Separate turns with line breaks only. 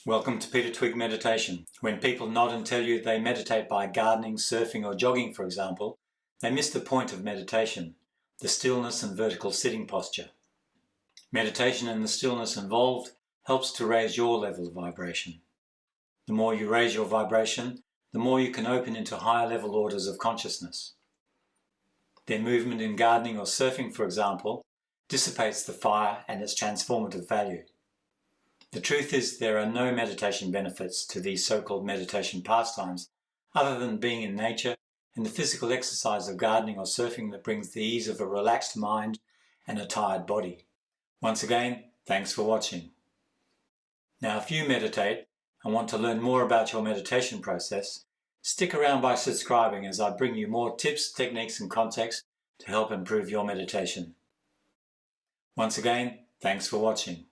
Welcome to Peter Twig Meditation. When people nod and tell you they meditate by gardening, surfing or jogging, for example, they miss the point of meditation, the stillness and vertical sitting posture. Meditation and the stillness involved helps to raise your level of vibration. The more you raise your vibration, the more you can open into higher level orders of consciousness. Their movement in gardening or surfing, for example, dissipates the fire and its transformative value. The truth is there are no meditation benefits to these so-called meditation pastimes other than being in nature and the physical exercise of gardening or surfing that brings the ease of a relaxed mind and a tired body. Once again, thanks for watching. Now, if you meditate and want to learn more about your meditation process, stick around by subscribing as I bring you more tips, techniques and context to help improve your meditation. Once again, thanks for watching.